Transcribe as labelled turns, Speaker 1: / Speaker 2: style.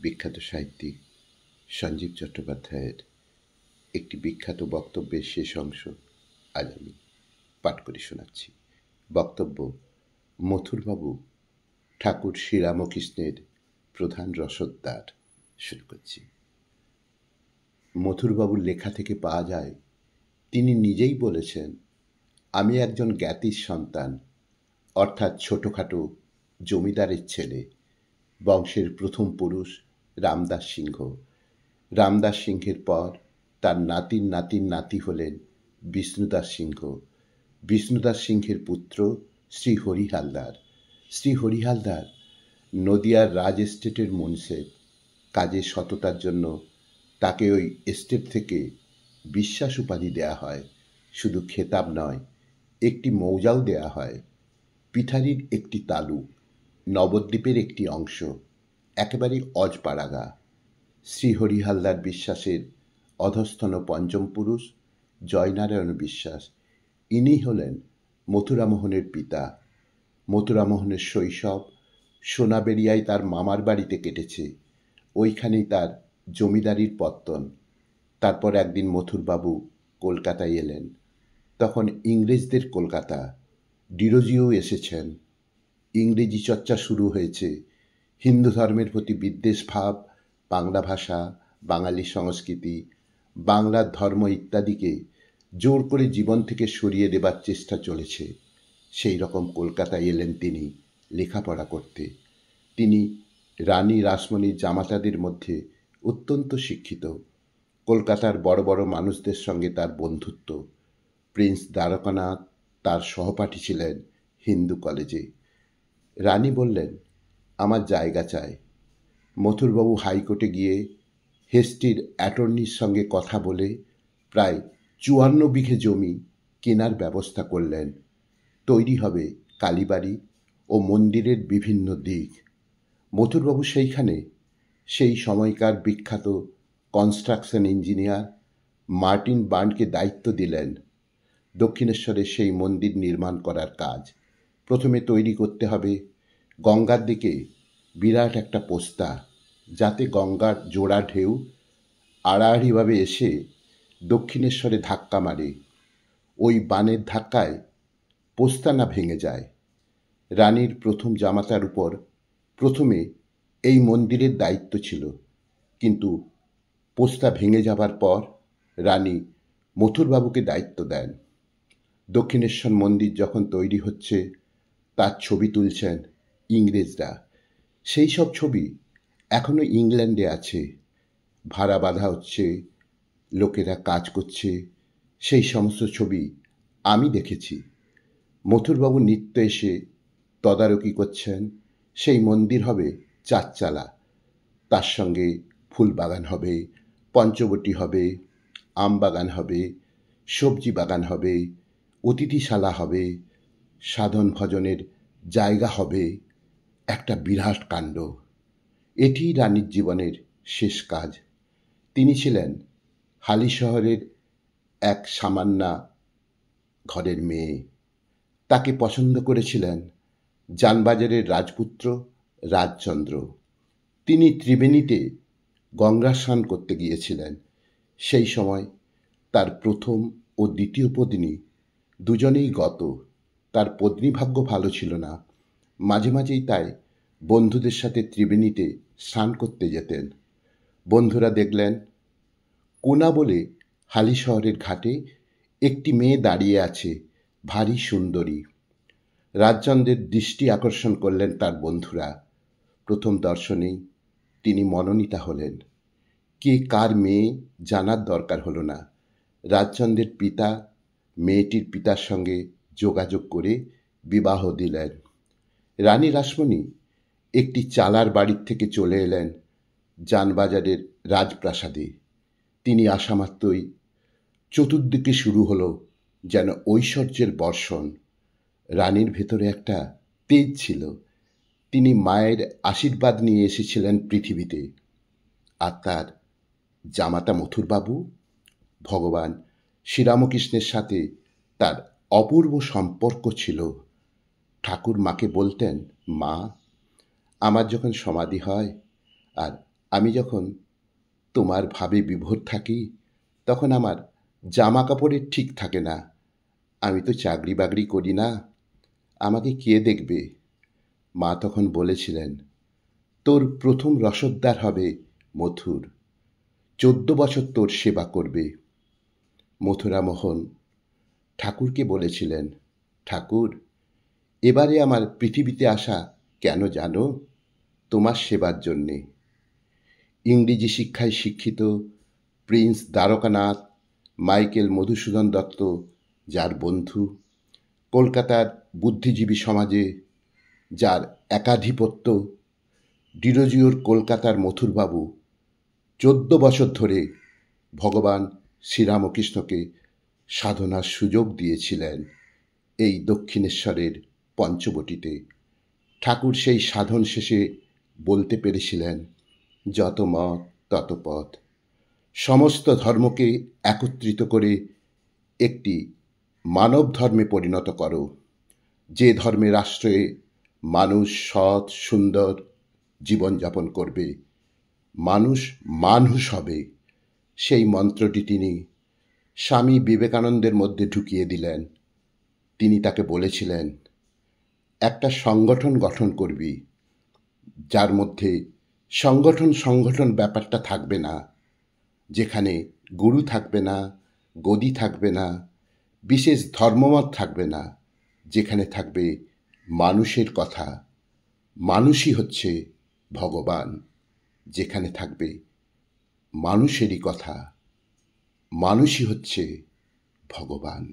Speaker 1: বিখ্যাত সাহিত্যিক সঞ্জীব চট্টোপাধ্যায়ের একটি বিখ্যাত বক্তব্যের শেষ অংশ আজ আমি পাঠ করে শোনাচ্ছি। বক্তব্য: মথুরবাবু ঠাকুর শ্রীরামকৃষ্ণের প্রধান রসদদার। শুরু করছি। মথুরবাবুর লেখা থেকে পাওয়া যায়, তিনি নিজেই বলেছেন, আমি একজন জ্ঞাতির সন্তান, অর্থাৎ ছোটোখাটো জমিদারের ছেলে। বংশের প্রথম পুরুষ রামদাস সিংহ। রামদাস সিংহের পর তার নাতির নাতি হলেন বিষ্ণুদাস সিংহ। বিষ্ণুদাস সিংহের পুত্র শ্রী হরি হালদার। শ্রী হরি হালদার নদিয়ার রাজ এস্টেটের মুন্সেফ। কাজের সততার জন্য তাকে ওই এস্টেট থেকে বিশ্বাস উপাধি দেয়া হয়। শুধু খেতাব নয়, একটি মৌজাও দেয়া হয়। পিঠারির একটি তালুক, নবদ্বীপের একটি অংশ, একেবারে অজপাড়াগা। শ্রীহরি হালদার বিশ্বাসের অধস্তন পঞ্চম পুরুষ জয়নারায়ণ বিশ্বাস। ইনি হলেন মথুরামোহনের পিতা। মথুরামোহনের শৈশব সোনাবেরিয়ায় তার মামার বাড়িতে কেটেছে। ওইখানেই তার জমিদারির পত্তন। তারপর একদিন মথুরবাবু কলকাতায় এলেন। তখন ইংরেজদের কলকাতা। ডিরোজিও এসেছেন। ইংরেজি চর্চা শুরু হয়েছে। হিন্দু ধর্মের প্রতি বিদ্বেষ ভাব, বাংলা ভাষা, বাঙালি সংস্কৃতি, বাংলার ধর্ম ইত্যাদিকে জোর করে জীবন থেকে সরিয়ে দেবার চেষ্টা চলেছে। সেই রকম কলকাতায় এলেন তিনি লেখাপড়া করতে। তিনি রানী রাসমণির জামাতাদের মধ্যে অত্যন্ত শিক্ষিত। কলকাতার বড় বড় মানুষদের সঙ্গে তার বন্ধুত্ব। প্রিন্স দ্বারকানাথ তার সহপাঠী ছিলেন হিন্দু কলেজে। রানী বললেন, আমার জায়গা চাই। মথুরবাবু হাইকোর্টে গিয়ে হেস্টির অ্যাটর্নির সঙ্গে কথা বলে প্রায় 54 বিঘে জমি কেনার ব্যবস্থা করলেন। তৈরি হবে কালীবাড়ি ও মন্দিরের বিভিন্ন দিক। মথুরবাবু সেইখানে সেই সময়কার বিখ্যাত কনস্ট্রাকশন ইঞ্জিনিয়ার মার্টিন বার্নকে দায়িত্ব দিলেন দক্ষিণেশ্বরে সেই মন্দির নির্মাণ করার কাজ। প্রথমে তৈরি করতে হবে গঙ্গার দিকে বিরাট একটা পোস্তা, যাতে গঙ্গার জোড়া ঢেউ আড়াআড়িভাবে এসে দক্ষিণেশ্বরে ধাক্কা মারে। ওই বানের ধাক্কায় পোস্তা না ভেঙে যায়। রানীর প্রথম জামাতার উপর প্রথমে এই মন্দিরের দায়িত্ব ছিল, কিন্তু পোস্তা ভেঙে যাবার পর রানী মথুরবাবুকে দায়িত্ব দেন। দক্ষিণেশ্বর মন্দির যখন তৈরি হচ্ছে, তার ছবি তুলছেন ইংরেজরা। সেই সব ছবি এখনো ইংল্যান্ডে আছে। ভাড়া বাঁধা হচ্ছে, লোকেরা কাজ করছে। সেই সমস্ত ছবি আমি দেখেছি। মথুরবাবু নিত্য এসে তদারকি করছেন। সেই মন্দির হবে 4 চালা। তার সঙ্গে ফুল বাগান হবে, পঞ্চবটি হবে, আম বাগান হবে, সবজি বাগান হবে, অতিথিশালা হবে, সাধন ভজনের জায়গা হবে। একটা বিরাট কাণ্ড। এটি রানীর জীবনের শেষ কাজ। তিনি ছিলেন হালি শহরের এক সামান্যা ঘরের মেয়ে। তাকে পছন্দ করেছিলেন জানবাজারের রাজপুত্র রাজচন্দ্র। তিনি ত্রিবেণীতে গঙ্গা স্নান করতে গিয়েছিলেন। সেই সময় তার প্রথম ও দ্বিতীয় পত্নী দুজনেই গত। তার পত্নী ভাগ্য ভালো ছিল না। মাঝে মাঝেই তাই বন্ধুদের সাথে ত্রিবেণীতে স্নান করতে যেতেন। বন্ধুরা দেখলেন কোনা বলে হালি শহরের ঘাটে একটি মেয়ে দাঁড়িয়ে আছে, ভারী সুন্দরী। রাজচন্দ্রের দৃষ্টি আকর্ষণ করলেন তার বন্ধুরা। প্রথম দর্শনেই তিনি মনোনীতা হলেন। কে কার মেয়ে জানার দরকার হলো না। রাজচন্দ্রের পিতা মেয়েটির পিতার সঙ্গে যোগাযোগ করে বিবাহ দিলেন। রানী রাসমণি একটি চালার বাড়ির থেকে চলে এলেন জানবাজারের রাজপ্রাসাদে। তিনি আসামাত্রই চতুর্দিকে শুরু হলো যেন ঐশ্বর্যের বর্ষণ। রানীর ভেতরে একটা তেজ ছিল। তিনি মায়ের আশীর্বাদ নিয়ে এসেছিলেন পৃথিবীতে। আর তার জামাতা মথুরবাবু, ভগবান শ্রীরামকৃষ্ণের সাথে তার অপূর্ব সম্পর্ক ছিল। ঠাকুর মাকে বলতেন, মা, আমার যখন সমাধি হয় আর আমি যখন তোমার ভাবে বিভোর থাকি তখন আমার জামা কাপড়ের ঠিক থাকে না। আমি তো চাকরি বাকরি করি না, আমাকে কে দেখবে? মা তখন বলেছিলেন, তোর প্রথম রসদদার হবে মথুর, 14 বছর তোর সেবা করবে। মথুরামোহন ঠাকুরকে বলেছিলেন, ঠাকুর, এবারে আমার পৃথিবীতে আসা কেন জানো? তোমার সেবার জন্যে। ইংরেজি শিক্ষায় শিক্ষিত প্রিন্স দ্বারকানাথ মাইকেল মধুসূদন দত্ত, যার বন্ধু, কলকাতার বুদ্ধিজীবী সমাজে যার একাধিপত্য, ডিরোজিওর কলকাতার মথুরবাবু 14 বছর ধরে ভগবান শ্রীরামকৃষ্ণকে সাধনার সুযোগ দিয়েছিলেন এই দক্ষিণেশ্বরের পঞ্চবটিতে। ঠাকুর সেই সাধন শেষে বলতে পেরেছিলেন, যত মত তত পথ। সমস্ত ধর্মকে একত্রিত করে একটি মানব ধর্মে পরিণত করো, যে ধর্মে রাষ্ট্রে মানুষ সৎ সুন্দর জীবনযাপন করবে, মানুষ মানুষ হবে। সেই মন্ত্রটি তিনি স্বামী বিবেকানন্দের মধ্যে ঢুকিয়ে দিলেন। তিনি তাকে বলেছিলেন, একটা সংগঠন গঠন করবি, যার মধ্যে সংগঠন ব্যাপারটা থাকবে না, যেখানে গুরু থাকবে না, গদি থাকবে না, বিশেষ ধর্মমত থাকবে না, যেখানে থাকবে মানুষের কথা। মানুষই হচ্ছে ভগবান। যেখানে থাকবে মানুষেরই কথা, মানুষই হচ্ছে ভগবান।